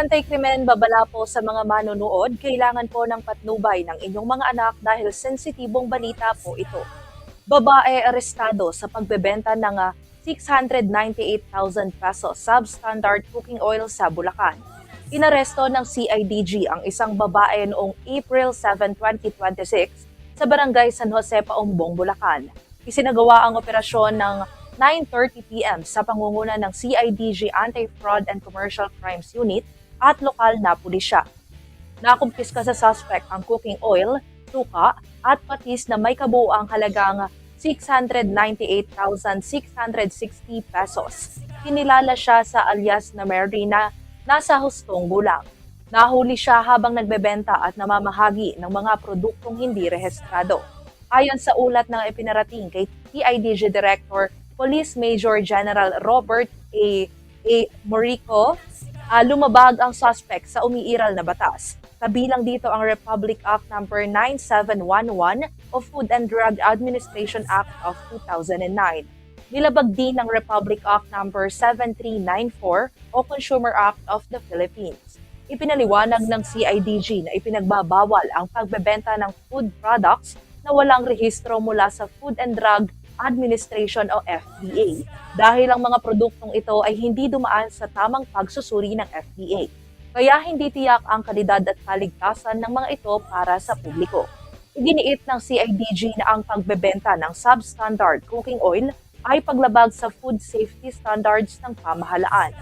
Bantay Krimen, babala po sa mga manonood, kailangan po ng patnubay ng inyong mga anak dahil sensitibong balita po ito. Babae arestado sa pagbebenta ng 698,000 pesos substandard cooking oil sa Bulacan. Inaresto ng CIDG ang isang babae noong April 7, 2026 sa barangay San Jose, Paumbong, Bulacan. Isinagawa ang operasyon ng 9:30 p.m. sa pangunguna ng CIDG Anti-Fraud and Commercial Crimes Unit at lokal na pulisya. Nakumpiska sa suspect ang cooking oil, suka at patis na may kabuuang halagang 698,660 pesos. Kinilala siya sa alias na Mary na nasa hustong gulang. Nahuli siya habang nagbebenta at namamahagi ng mga produktong hindi rehistrado. Ayon sa ulat ng ipinarating kay CIDG Director Police Major General Robert A. Morico, lumabag ang suspect sa umiiral na batas. Kabilang dito ang Republic Act No. 9711 o Food and Drug Administration Act of 2009. Nilabag din ang Republic Act No. 7394 o Consumer Act of the Philippines. Ipinaliwanag ng CIDG na ipinagbabawal ang pagbebenta ng food products na walang rehistro mula sa Food and Drug Administration o FDA dahil ang mga produktong ito ay hindi dumaan sa tamang pagsusuri ng FDA. Kaya hindi tiyak ang kalidad at kaligtasan ng mga ito para sa publiko. Iginiit ng CIDG na ang pagbebenta ng substandard cooking oil ay paglabag sa food safety standards ng pamahalaan.